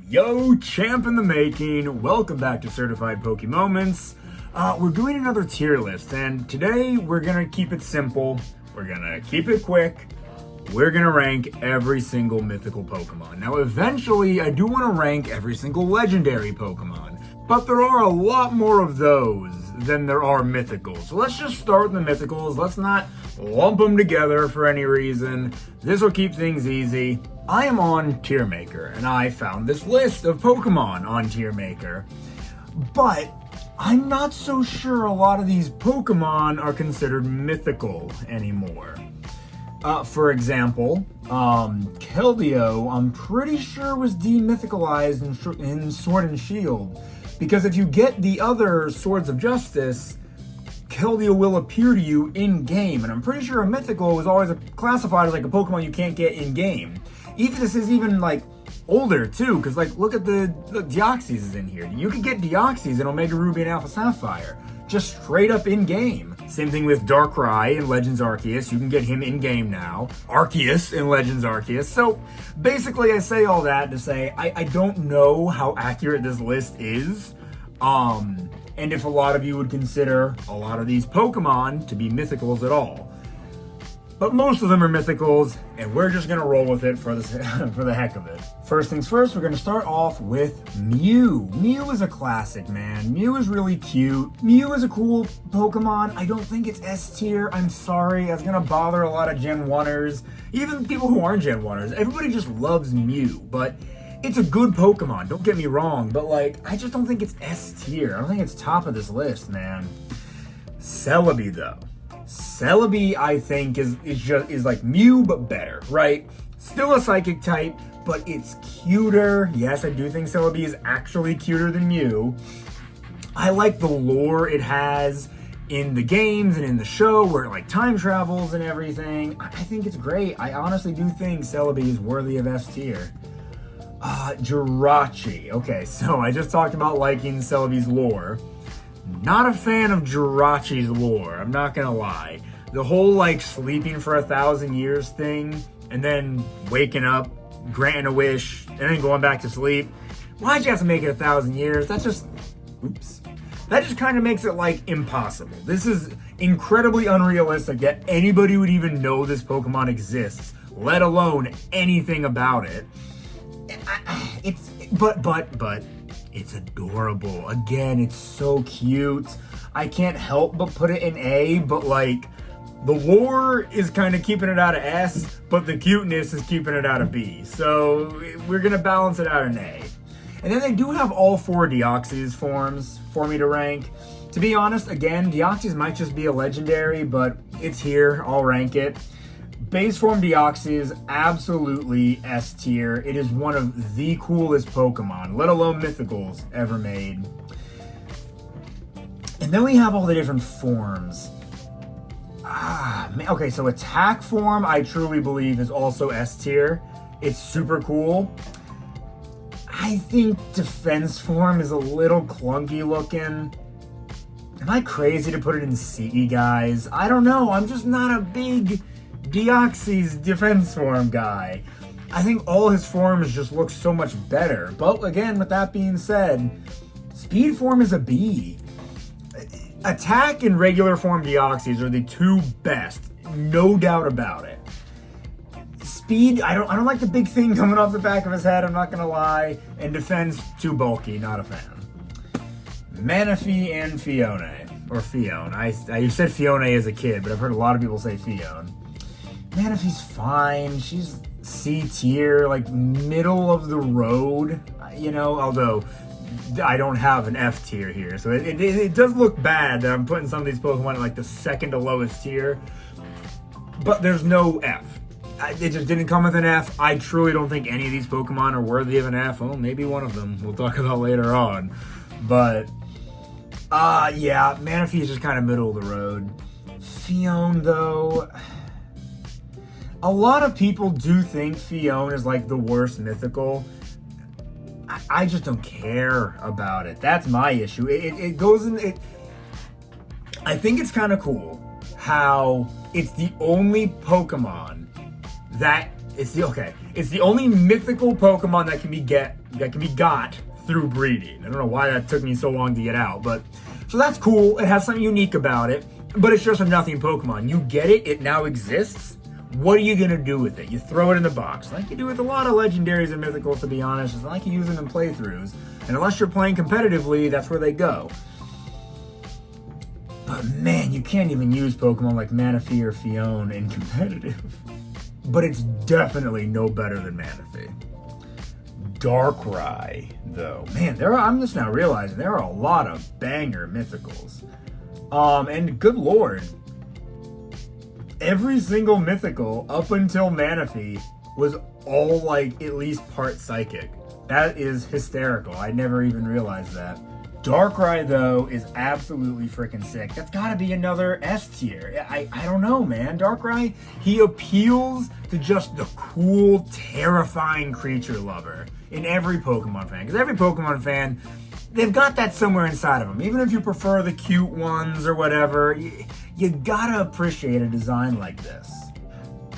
Yo, champ in the making. Welcome back to Certified Pokemoments. We're doing another tier list, and today we're gonna keep it simple. We're gonna keep it quick. We're gonna rank every single mythical Pokemon. Now, eventually, I do want to rank every single legendary Pokemon, but there are a lot more of those than there are mythicals. So let's just start with the mythicals. Let's not lump them together for any reason. This will keep things easy. I am on Tier Maker, and I found this list of Pokemon on Tier Maker, but I'm not so sure a lot of these Pokemon are considered mythical anymore. For example, Keldeo, I'm pretty sure was demythicalized in Sword and Shield, because if you get the other Swords of Justice, Keldeo will appear to you in-game, and I'm pretty sure a mythical was always classified as like a Pokemon you can't get in-game. Even this is even like older too, because like look at the Deoxys is in here. You could get Deoxys in Omega Ruby and Alpha Sapphire, just straight up in-game. Same thing with Darkrai in Legends Arceus. You can get him in-game now. Arceus in Legends Arceus. So basically I say all that to say I don't know how accurate this list is. And if a lot of you would consider a lot of these Pokemon to be mythicals at all. But most of them are mythicals, and we're just gonna roll with it for the heck of it. First things first, we're gonna start off with Mew. Mew is a classic, man. Mew is really cute. Mew is a cool Pokemon. I don't think it's S tier. I'm sorry. That's gonna bother a lot of Gen 1ers. Even people who aren't Gen 1ers. Everybody just loves Mew, but it's a good Pokemon. Don't get me wrong, but like, I just don't think it's S tier. I don't think it's top of this list, man. Celebi, though. Celebi, I think, is like Mew, but better, right? Still a psychic type, but it's cuter. Yes, I do think Celebi is actually cuter than Mew. I like the lore it has in the games and in the show, where it like time travels and everything. I think it's great. I honestly do think Celebi is worthy of S tier. Jirachi. Okay, so I just talked about liking Celebi's lore. Not a fan of Jirachi's lore, I'm not gonna lie. The whole like sleeping for 1,000 years thing, and then waking up, granting a wish, and then going back to sleep. Why'd you have to make it 1,000 years? That just kind of makes it like impossible. This is incredibly unrealistic that anybody would even know this Pokemon exists, let alone anything about it. But it's adorable. Again, it's so cute. I can't help but put it in A, but like, the lore is kind of keeping it out of S, but the cuteness is keeping it out of B. So we're gonna balance it out in A. And then they do have all 4 Deoxys forms for me to rank. To be honest, again, Deoxys might just be a legendary, but it's here, I'll rank it. Base form Deoxys, absolutely S tier. It is one of the coolest Pokemon, let alone mythicals, ever made. And then we have all the different forms. Okay, so attack form, I truly believe, is also S tier. It's super cool. I think defense form is a little clunky looking. Am I crazy to put it in C, guys? I don't know, I'm just not a big Deoxys defense form guy. I think all his forms just look so much better. But again, with that being said, speed form is a B. Attack and regular form Deoxys are the 2 best, no doubt about it. Speed, I don't like the big thing coming off the back of his head, I'm not gonna lie. And defense, too bulky, not a fan. Manaphy and Fione, or Fione. I said Fione as a kid, but I've heard a lot of people say Fione. Manaphy's fine. She's C tier, like middle of the road, you know, although I don't have an F tier here. So it does look bad that I'm putting some of these Pokemon at like the second to lowest tier, but there's no F. It just didn't come with an F. I truly don't think any of these Pokemon are worthy of an F. Well, maybe one of them we'll talk about later on. But, yeah, Manaphy is just kind of middle of the road. Fione, though, a lot of people do think Fione is like the worst mythical. I just don't care about it. That's my issue. It goes in. I think it's kind of cool how it's the only Pokemon that it's the only mythical Pokemon that can that can be got through breeding. I don't know why that took me so long to get out, but so that's cool. It has something unique about it, but it's just a nothing Pokemon. You get it, it now exists. What are you gonna do with it? You throw it in the box, like you do with a lot of legendaries and mythicals, to be honest. It's not like you use them in playthroughs, and unless you're playing competitively, that's where they go. But man, you can't even use Pokemon like Manaphy or Fione in competitive. But it's definitely no better than Manaphy. Darkrai, though. Man, I'm just now realizing there are a lot of banger mythicals. And good lord, every single mythical up until Manaphy was all like at least part psychic. That is hysterical. I never even realized that. Darkrai, though, is absolutely freaking sick. That's gotta be another S tier. I don't know, man. Darkrai, he appeals to just the cool, terrifying creature lover in every Pokemon fan. Because every Pokemon fan, they've got that somewhere inside of them. Even if you prefer the cute ones or whatever, you gotta appreciate a design like this.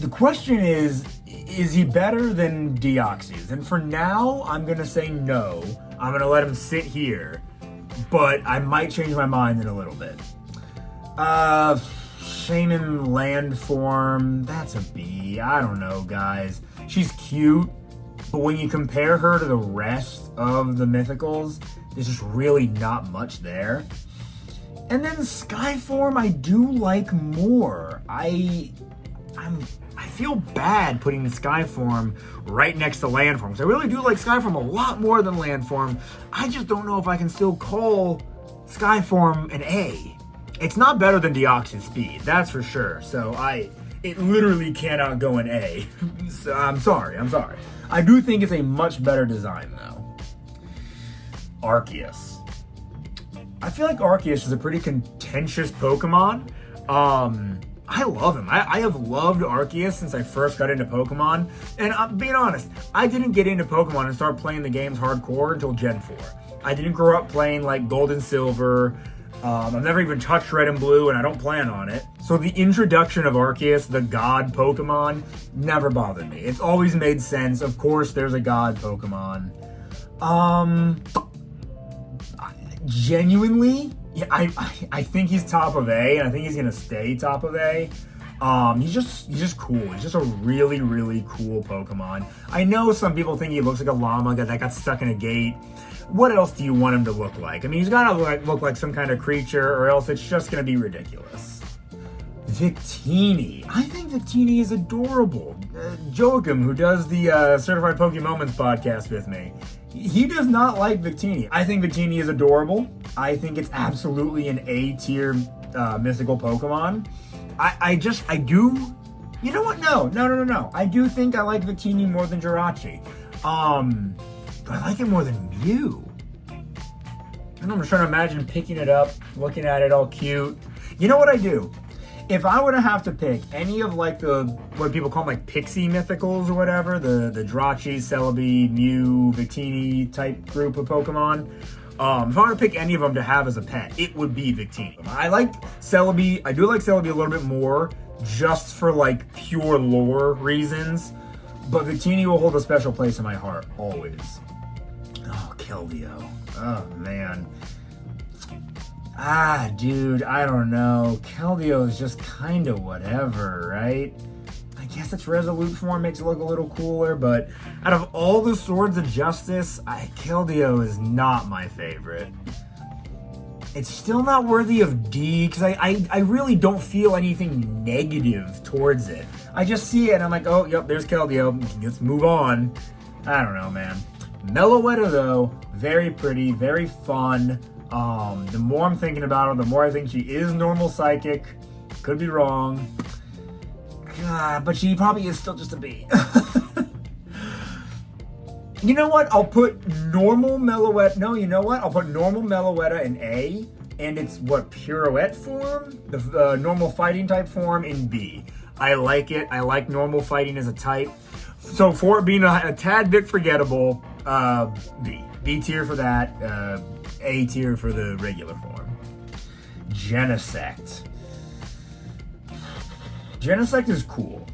The question is he better than Deoxys? And for now, I'm gonna say no. I'm gonna let him sit here. But I might change my mind in a little bit. Shaman Landform, that's a B. I don't know, guys. She's cute, but when you compare her to the rest of the mythicals, there's just really not much there. And then Skyform, I do like more. I feel bad putting Skyform right next to Landform, because I really do like Skyform a lot more than Landform. I just don't know if I can still call Skyform an A. It's not better than Deoxys Speed, that's for sure. So it literally cannot go an A. So I'm sorry. I do think it's a much better design though. Arceus. I feel like Arceus is a pretty contentious Pokemon. I love him. I have loved Arceus since I first got into Pokemon. And I'm being honest, I didn't get into Pokemon and start playing the games hardcore until Gen 4. I didn't grow up playing like Gold and Silver. I've never even touched Red and Blue, and I don't plan on it. So the introduction of Arceus, the god Pokemon, never bothered me. It's always made sense. Of course, there's a god Pokemon. Genuinely, yeah, I think he's top of A, and I think he's gonna stay top of A. He's just cool. He's just a really, really cool Pokemon. I know some people think he looks like a llama that got stuck in a gate. What else do you want him to look like? I mean, he's gotta look like some kind of creature, or else it's just gonna be ridiculous. Victini. I think Victini is adorable. Joachim, who does the Certified Pokemoments podcast with me, he does not like Victini. I think Victini is adorable. I think it's absolutely an A-tier mythical Pokemon. I do... You know what? No. I do think I like Victini more than Jirachi. But I like it more than Mew. And I'm just trying to imagine picking it up, looking at it all cute. You know what I do? If I were to have to pick any of like what people call like pixie mythicals or whatever, the Jirachi, Celebi, Mew, Victini type group of Pokemon, if I were to pick any of them to have as a pet, it would be Victini. I like Celebi. I do like Celebi a little bit more, just for like pure lore reasons. But Victini will hold a special place in my heart, always. Oh, Keldeo. Oh, man. Dude, I don't know. Keldeo is just kind of whatever, right? I guess its Resolute form makes it look a little cooler, but out of all the Swords of Justice, Keldeo is not my favorite. It's still not worthy of D, because I really don't feel anything negative towards it. I just see it and I'm like, oh, yep, there's Keldeo. Let's move on. I don't know, man. Meloetta, though, very pretty, very fun. The more I'm thinking about her, the more I think she is normal psychic. Could be wrong. God, but she probably is still just a B. You know what? I'll put normal Meloetta. No, you know what? I'll put normal Meloetta in A, and it's Pirouette form, the normal fighting type form, in B. I like it. I like normal fighting as a type. So for it being a tad bit forgettable, B. B tier for that. A tier for the regular form. Genesect. Genesect is cool.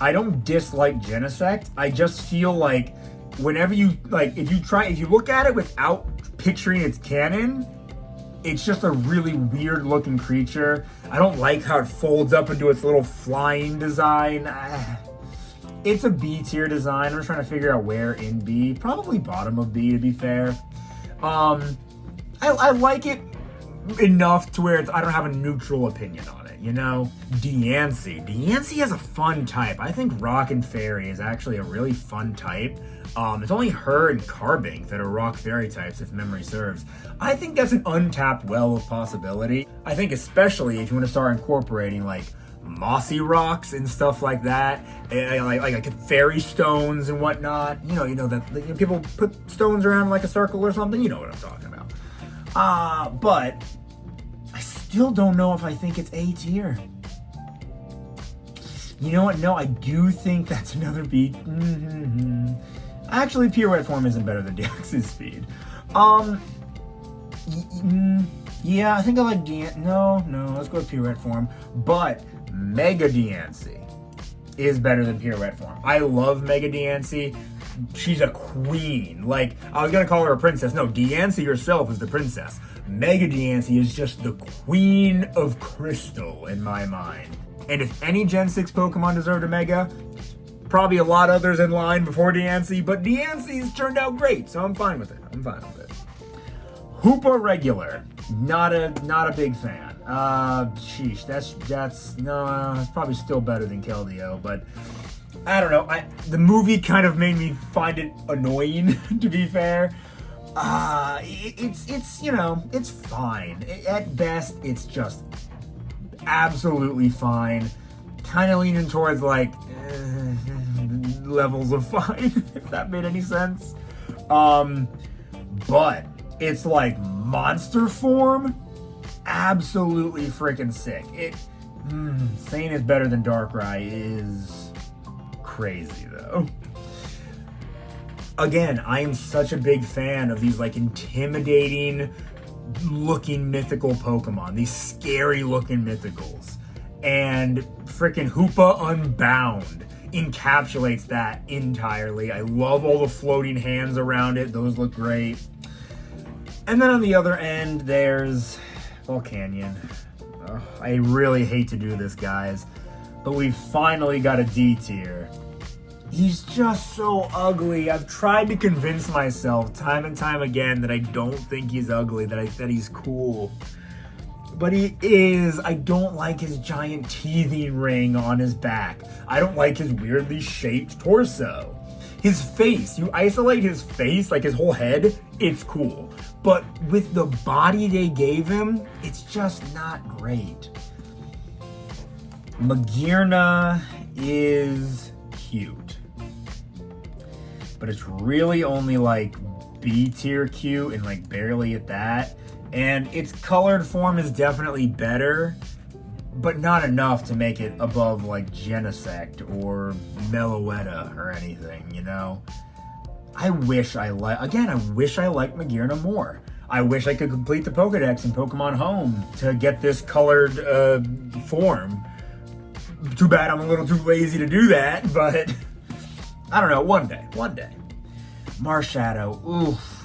I don't dislike Genesect. I just feel like whenever you, like, if you look at it without picturing its canon, it's just a really weird looking creature. I don't like how it folds up into its little flying design. It's a B tier design. I'm just trying to figure out where in B. Probably bottom of B, to be fair. I like it enough to where I don't have a neutral opinion on it, you know? Deancey. Deancey has a fun type. I think Rock and Fairy is actually a really fun type. It's only her and Carbink that are Rock Fairy types, if memory serves. I think that's an untapped well of possibility. I think especially if you want to start incorporating, like, mossy rocks and stuff like that, like fairy stones and whatnot. You know that people put stones around like a circle or something. You know what I'm talking about. But I still don't know if I think it's A tier. You know what? No, I do think that's another B. Actually, Pirouette form isn't better than Deoxys speed. Yeah, I think I like No, let's go with Pirouette form. But Mega Deancey is better than Pirouette form. I love Mega Deancey. She's a queen. Like, I was gonna call her a princess. No, Deancey herself is the princess. Mega Deancey is just the queen of crystal in my mind. And if any Gen 6 Pokemon deserved a Mega, probably a lot others in line before Deancey, but Deancey's turned out great, so I'm fine with it. Hoopa Regular, not a big fan. Sheesh, that's probably still better than Keldeo, but I don't know. The movie kind of made me find it annoying, to be fair. It's fine. At best, it's just absolutely fine. Kind of leaning towards like levels of fine, if that made any sense. But it's like monster form, absolutely freaking sick. Saying it's better than Darkrai is crazy though. Again, I am such a big fan of these like intimidating looking mythical Pokemon, these scary looking mythicals. And freaking Hoopa Unbound encapsulates that entirely. I love all the floating hands around it. Those look great. And then on the other end, there's Volcanion. I really hate to do this, guys, but we've finally got a D tier. He's just so ugly. I've tried to convince myself time and time again that I don't think he's ugly, that he's cool. But he is. I don't like his giant teething ring on his back. I don't like his weirdly shaped torso. His face, you isolate his face, like his whole head, it's cool. But with the body they gave him, it's just not great. Magearna is cute, but it's really only like B tier cute and like barely at that. And its colored form is definitely better, but not enough to make it above like Genesect or Meloetta or anything, you know? I wish I liked Magearna more. I wish I could complete the Pokedex in Pokemon Home to get this colored form. Too bad I'm a little too lazy to do that, but I don't know, one day. Marshadow, oof.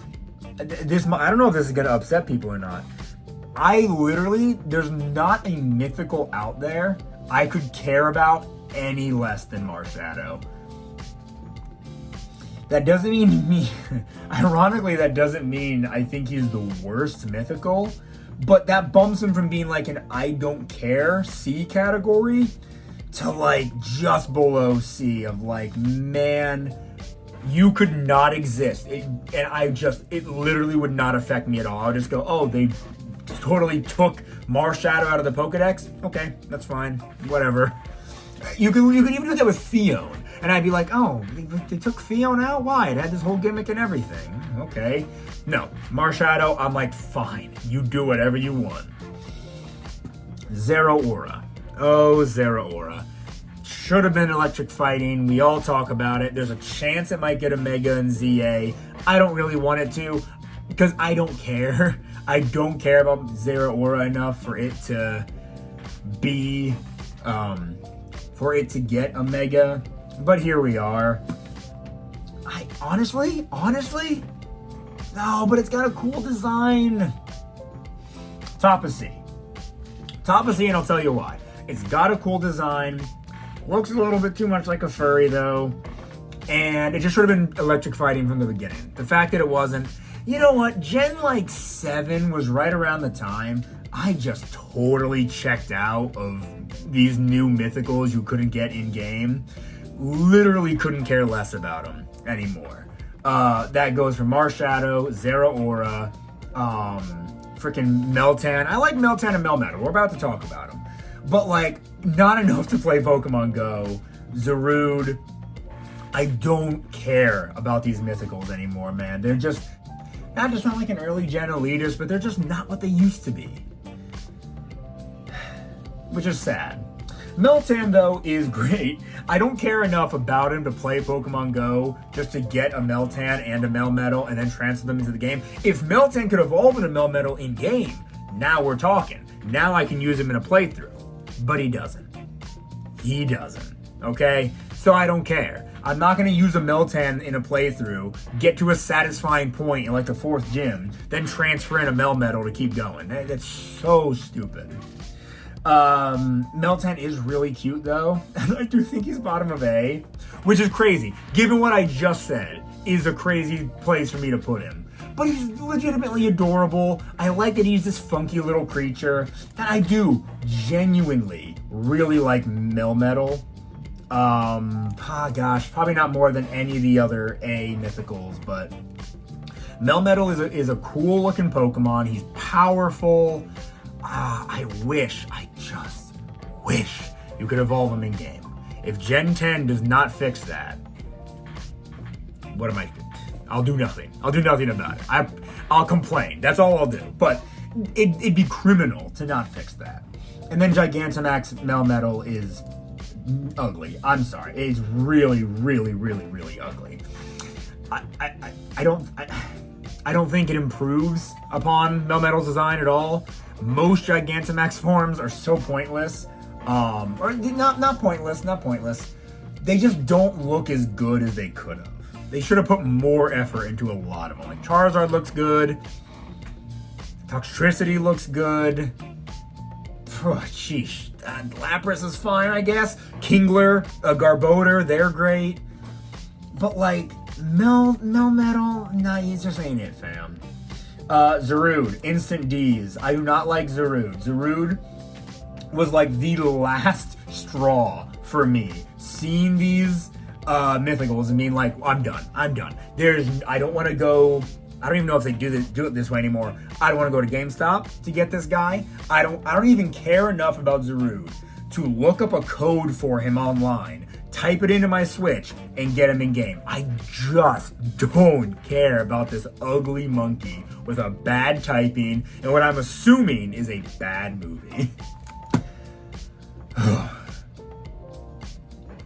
I don't know if this is gonna upset people or not. There's not a mythical out there I could care about any less than Marshadow. That doesn't mean ironically, that doesn't mean I think he's the worst mythical, but that bumps him from being like an I don't care C category to like just below C of like, man, you could not exist. It literally would not affect me at all. I would just go, oh, they totally took Marshadow out of the Pokedex. Okay, that's fine. Whatever. You could even do that with Theon. And I'd be like, oh, they took Theon out? Why? It had this whole gimmick and everything. Okay. No, Marshadow, I'm like, fine. You do whatever you want. Zeraora. Oh, Zeraora. Should have been electric fighting. We all talk about it. There's a chance it might get a Mega and ZA. I don't really want it to because I don't care. I don't care about Zeraora enough for it to be, for it to get a Mega. But here we are. Honestly, no, but it's got a cool design. Top of C, and I'll tell you why. It's got a cool design. Looks a little bit too much like a furry though, and it just should have been electric fighting from the beginning. The fact that it wasn't, you know what? Gen like 7 was right around the time I just totally checked out of these new mythicals you couldn't get in game. Literally couldn't care less about them anymore. That goes for Marshadow, Zeraora, freaking Meltan. I like Meltan and Melmetal. We're about to talk about them. But like, not enough to play Pokemon Go. Zarude. I don't care about these mythicals anymore, man. They're just not like an early gen elitist, but they're just not what they used to be. Which is sad. Meltan, though, is great. I don't care enough about him to play Pokemon Go just to get a Meltan and a Melmetal and then transfer them into the game. If Meltan could evolve into Melmetal in-game, now we're talking. Now I can use him in a playthrough. But he doesn't. Okay? So I don't care. I'm not going to use a Meltan in a playthrough, get to a satisfying point in like the 4th gym, then transfer in a Melmetal to keep going. That's so stupid. Meltan is really cute though, and I do think he's bottom of A, which is crazy. Given what I just said, is a crazy place for me to put him. But he's legitimately adorable. I like that he's this funky little creature, and I do genuinely really like Melmetal. Gosh, probably not more than any of the other A mythicals, but Melmetal is a cool looking Pokemon. He's powerful. I just wish you could evolve him in game. If Gen 10 does not fix that, what am I? I'll do nothing. I'll do nothing about it. I'll complain. That's all I'll do. But it'd be criminal to not fix that. And then Gigantamax Melmetal is ugly. I'm sorry. It's really, really, really, really ugly. I don't think it improves upon Melmetal's design at all. Most Gigantamax forms are so pointless. Or not pointless. They just don't look as good as they could have. They should have put more effort into a lot of them. Like Charizard looks good. Toxtricity looks good. Sheesh. Lapras is fine, I guess. Kingler, Garbodor, they're great. But like, Melmetal, nah, you just ain't it, fam. Zarude, instant D's. I do not like Zarude. Zarude was like the last straw for me. Seeing these mythicals and being like, I'm done. I don't want to go. I don't even know if they do it this way anymore. I don't want to go to GameStop to get this guy. I don't even care enough about Zarude to look up a code for him online, type it into my Switch, and get him in game. I just don't care about this ugly monkey with a bad typing and what I'm assuming is a bad movie.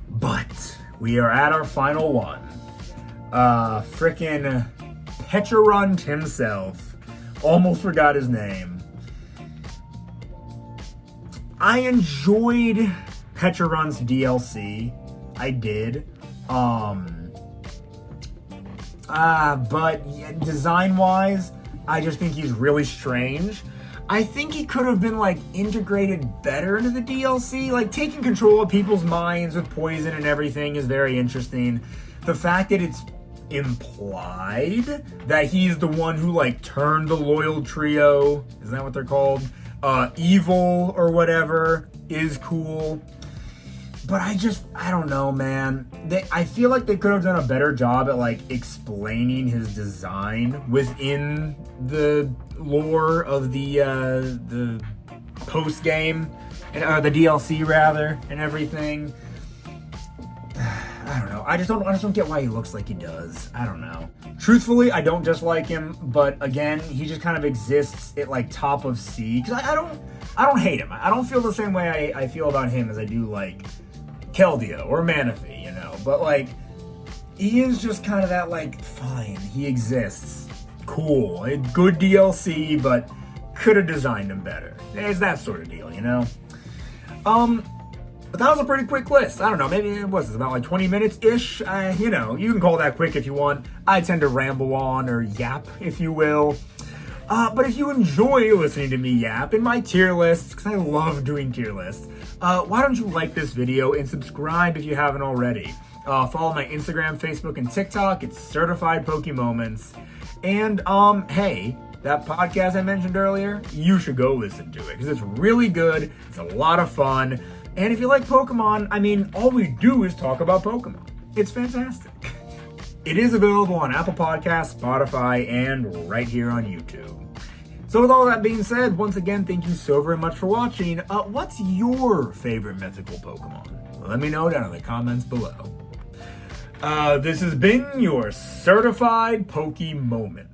But we are at our final one. Frickin' Pecharunt himself. Almost forgot his name. I enjoyed Pecharunt's DLC. I did. But design-wise, I just think he's really strange. I think he could have been, like, integrated better into the DLC. Like, taking control of people's minds with poison and everything is very interesting. The fact that it's implied that he's the one who, like, turned the Loyal Trio, isn't that what they're called? Evil or whatever is cool. But I don't know, man. I feel like they could have done a better job at, like, explaining his design within the lore of the post-game, or the DLC, rather, and everything. I don't know. I just don't get why he looks like he does. I don't know. Truthfully, I don't dislike him, but again, he just kind of exists at, like, top of C. Because I don't hate him. I don't feel the same way I feel about him as I do, like, Keldeo or Manaphy, you know, but like, he is just kind of that, like, fine, he exists, cool, good DLC, but could have designed him better. It's that sort of deal, you know. But that was a pretty quick list. I don't know, maybe it was about like 20 minutes-ish. You know, you can call that quick if you want. I tend to ramble on or yap, if you will. But if you enjoy listening to me yap in my tier lists, because I love doing tier lists, why don't you like this video and subscribe if you haven't already. Follow my Instagram, Facebook, and TikTok. It's Certified Pokemoments. And, hey, that podcast I mentioned earlier, you should go listen to it, because it's really good. It's a lot of fun. And if you like Pokemon, I mean, all we do is talk about Pokemon. It's fantastic. It is available on Apple Podcasts, Spotify, and right here on YouTube. So with all that being said, once again, thank you so very much for watching. What's your favorite mythical Pokemon? Let me know down in the comments below. This has been your Certified Pokemon.